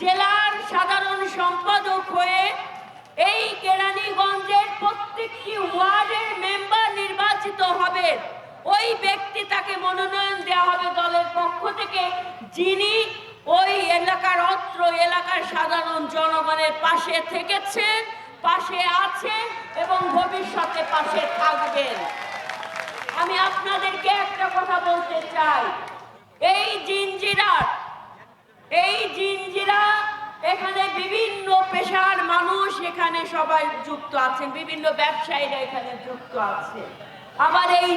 জেলার সাধারণ সম্পাদক হয়ে এই কেরানীগঞ্জের প্রত্যেকটি ওয়ার্ডের মেম্বার নির্বাচিত হবে। ওই ব্যক্তি তাকে মনোনয়ন দেওয়া হবে দলের পক্ষ থেকে, যিনি ওই অত্র এলাকার সাধারণ জনগণের পাশে থেকেছেন, পাশে আছেন এবং ভবিষ্যতে পাশে থাকবেন। আমি আপনাদেরকে একটা কথা বলতে চাই, এই জিঞ্জিরা এখানে বিভিন্ন পেশার মানুষ এখানে সবাই যুক্ত আছেন, বিভিন্ন ব্যবসায়ীরা এখানে যুক্ত আছে। আবার এই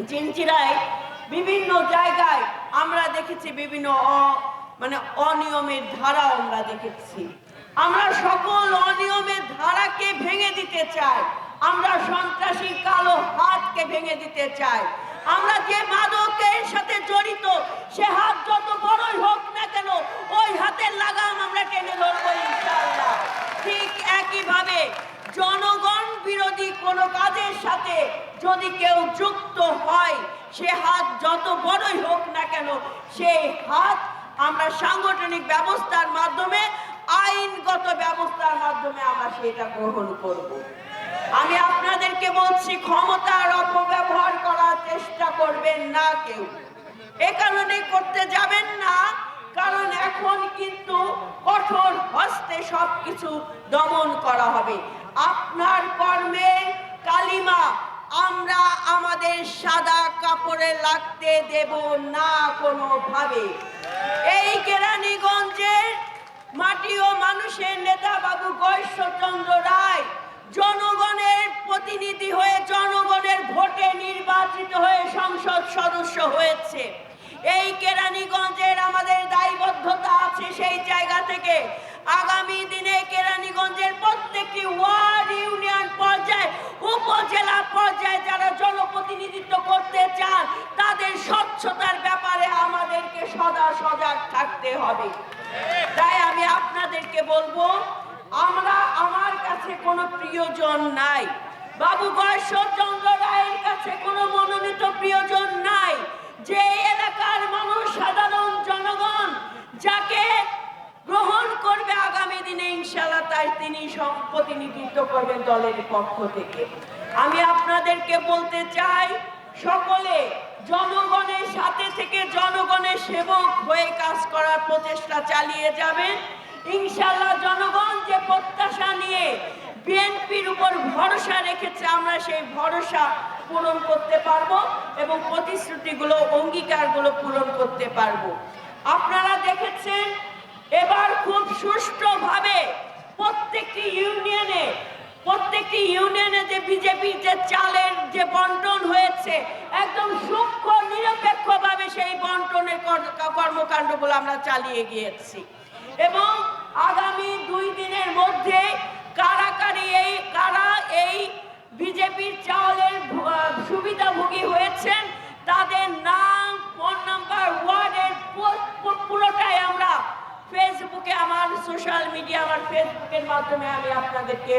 জিঞ্জিরায় বিভিন্ন জায়গায় আমরা দেখেছি বিভিন্ন অনিয়মের ধারা আমরা দেখেছি। আমরা সকল অনিয়মের ধারাকে ভেঙে দিতে চাই। আমরা সন্ত্রাসী কালো হাতকে ভেঙে দিতে চাই। আমরা যে মাদকের সাথে জড়িত সে হাত যত বড়ই হোক না কেন, ওই হাতের লাগাম আমরা টেনে ধরবো ইনশাআল্লাহ। ঠিক একইভাবে জনগণ বিরোধী কোনো কাজের সাথে যদি কেউ যুক্ত হয়, সে হাত যত বড়ই হোক না কেন, সেই হাত আমরা সাংগঠনিক ব্যবস্থার মাধ্যমে, আইনগত ব্যবস্থার মাধ্যমে আমরা সেটা গ্রহণ করব। আমি আপনাদেরকে বলছি, ক্ষমতার অপব্যবহার করার চেষ্টা করবেন না কেউ। এ কারণে করতে যাবেন না, কারণ এখন কিন্তু কঠোর হস্তে সবকিছু দমন করা হবে। আপনার কর্মের কালিমা আমরা আমাদের সাদা কাপড়ে লাগতে দেব না কোনোভাবে। এই কেরানীগঞ্জের মাটি ও মানুষের নেতা বাবু গয়েশ্বরচন্দ্র রায় জনগণের প্রতিনিধি হয়ে, জনগণের ভোটে নির্বাচিত হয়ে সংসদ সদস্য হয়েছে। এই কেরানীগঞ্জের আমাদের দায়বদ্ধতা আছে সেই জায়গা থেকে আগামী দিনে কেরানীগঞ্জের প্রত্যেকটি ওয়ার্ড, ইউনিয়ন পর্যায়ে, উপজেলা পর্যায়ে যারা জনপ্রতিনিধিত্ব করতে চান, তাদের স্বচ্ছতার ব্যাপারে আমাদেরকে সদা সজাগ থাকতে হবে। তাই আমি আপনাদেরকে বলবো, আমার কাছে কোনো প্রিয়জন নাই, বাবু গয়েশ্বরচন্দ্র রায়ের কাছে কোনো মনোনীত প্রিয়জন নাই। যে এলাকার মানুষ, সাধারণ জনগণ যাকে গ্রহণ করবে আগামী দিনে ইনশাআল্লাহ তাই তিনি প্রতিনিধিত্ব করবেন দলের পক্ষ থেকে। আমি আপনাদেরকে বলতে চাই, সকলে জনগণের সাথে থেকে জনগণের সেবক হয়ে কাজ করার প্রচেষ্টা চালিয়ে যাবেন। ইনশাআল্লাহ জনগণ যে প্রত্যাশা নিয়ে বিএনপির উপর ভরসা রেখেছে, আমরা সেই ভরসা পূরণ করতে পারবো এবং প্রতিশ্রুতিগুলো, অঙ্গীকারগুলো পূরণ করতে পারবো। আপনারা দেখেছেন এবার খুব সুষ্ঠুভাবে প্রত্যেকটি ইউনিয়নে যে বিজেপির যে চালের যে বন্টন হয়েছে, একদম সূক্ষ্ম নিরপেক্ষভাবে সেই বন্টনের কর্মকাণ্ডগুলো আমরা চালিয়ে গিয়েছি এবং আগামী 2 দিনের মধ্যে কারা এই বিজেপির চালের সুবিধাভোগী হয়েছেন তাদের নাম, ফোন নাম্বার, ওয়ার্ডের পুরোটাই আমরা ফেসবুকে, আমার সোশ্যাল মিডিয়া, আমার ফেসবুকের মাধ্যমে আমি আপনাদেরকে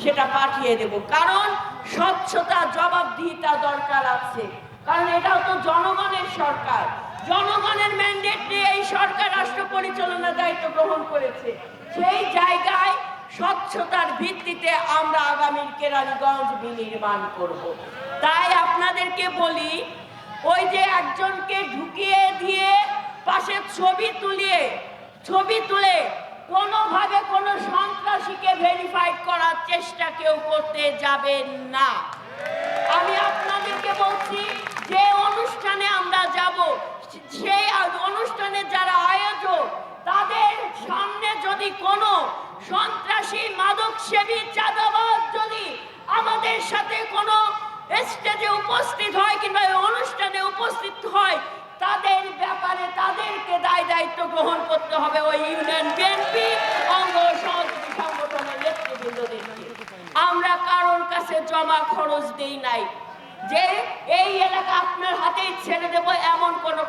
সেটা পাঠিয়ে দেব। কারণ স্বচ্ছতা, জবাবদিহিতা দরকার আছে, কারণ এটাও তো জনগণের সরকার, জনগণের ম্যান্ডেট নিয়ে এই সরকার রাষ্ট্র পরিচালনার দায়িত্ব গ্রহণ করেছে। সেই জায়গায় স্বচ্ছতার ভিত্তিতে আমরা আগামীর কেরানীগঞ্জ বিনির্মাণ করব। তাই আপনাদেরকে বলি, ওই যে একজনকে ঢুকিয়ে দিয়ে পাশে ছবি তুলে কোনোভাবে কোনো সন্ত্রাসীকে ভেরিফাইড করার চেষ্টা কেউ করতে যাবেন না। আমি আপনাদেরকে বলছি, যে অনুষ্ঠানে আমরা যাব, সেই অনুষ্ঠানে যারা আয়োজক, তাদের সামনে যদি কোনো সন্ত্রাসী, মাদক সেবী, চাঁদাবাজ যদি আমাদের সাথে কোনো স্টেজে উপস্থিত হয় কিংবা অনুষ্ঠানে উপস্থিত হয়, তাদের ব্যাপারে তাদেরকে দায়িত্ব গ্রহণ করতে হবে ওই ইউনিয়ন বিএনপি অঙ্গ সহযোগী সংগঠনের নেতৃবৃন্দদেরকে। আমরা কারোর কাছে জমা খরচ দেই নাই যে এই এলাকা আপনার হাতেই ছেড়ে দেব, এমন কোনো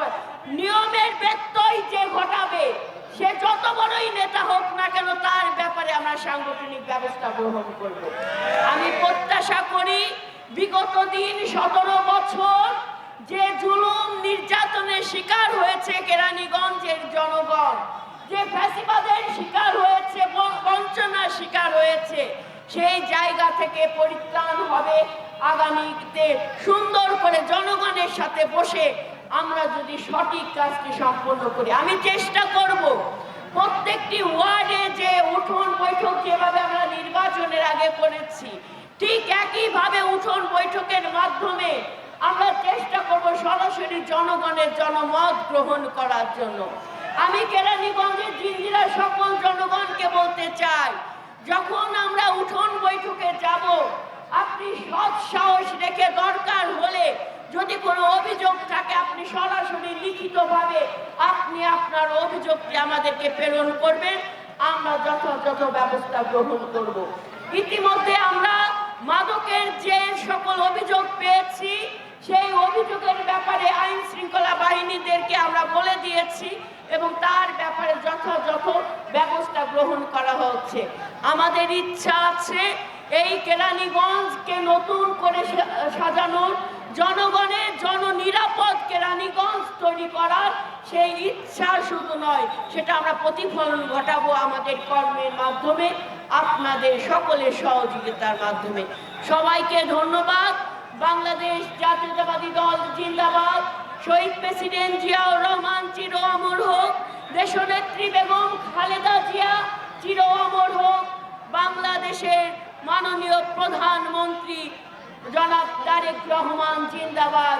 নিয়মের ব্যত্যয় যে ঘটাবে সে যত বড়ই নেতা হোক না কেন, তার ব্যাপারে আমরা সাংগঠনিক ব্যবস্থা গ্রহণ করব। আমি প্রত্যাশা করি, বিগত দিন 17 বছর যে জুলুম নির্যাতনের শিকার হয়েছে কেরানীগঞ্জের জনগণ, যে ফ্যাসিবাদের শিকার হয়েছে, বঞ্চনার শিকার হয়েছে, সেই জায়গা থেকে পরিত্রাণ হবে আগামীতে সুন্দর করে জনগণের সাথে বসে আমরা যদি সঠিক কাজটি সম্পন্ন করি। আমি চেষ্টা করব প্রত্যেকটি ওয়ার্ডে যে উঠোন বৈঠক যেভাবে আমরা নির্বাচনের আগে করেছি, ঠিক একইভাবে উঠোন বৈঠকের মাধ্যমে আমরা চেষ্টা করব সরাসরি জনগণের জনমত গ্রহণ করার জন্য। আমি কেরানীগঞ্জের জিঞ্জিরার সকল জনগণকে বলতে চাই, যখন আমরা উঠোন বৈঠকে যাব, আপনি সৎ সাহস রেখে দরকার হলে যদি কোনো অভিযোগ থাকে আপনি সরাসরি লিখিতভাবে আপনি আপনার অভিযোগটি আমাদেরকে প্রেরণ করবেন, আমরা যথাযথ ব্যবস্থা গ্রহণ করব। ইতিমধ্যে আমরা মাদকের যে সকল অভিযোগ পেয়েছি সেই অভিযোগের ব্যাপারে আইন শৃঙ্খলা বাহিনীদেরকে আমরা বলে দিয়েছি এবং তার ব্যাপারে যথাযথ ব্যবস্থা গ্রহণ করা হচ্ছে। আমাদের ইচ্ছা আছে এই কেরানীগঞ্জকে নতুন করে সাজানোর, জনগণের জননিরাপদ কেরানীগঞ্জ তৈরি করার সেই ইচ্ছা শুধু নয়, সেটা আমরা প্রতিফলন ঘটাবো আমাদের কর্মের মাধ্যমে, আপনাদের সকলের সহযোগিতার মাধ্যমে। সবাইকে ধন্যবাদ। বাংলাদেশ জাতীয়তাবাদী দল জিন্দাবাদ। শহীদ প্রেসিডেন্ট জিয়াউর রহমান চির অমর হোক। দেশনেত্রী বেগম খালেদা জিয়া চির অমর হোক। বাংলাদেশের মাননীয় প্রধানমন্ত্রী জনাব তারেক রহমান জিন্দাবাদ।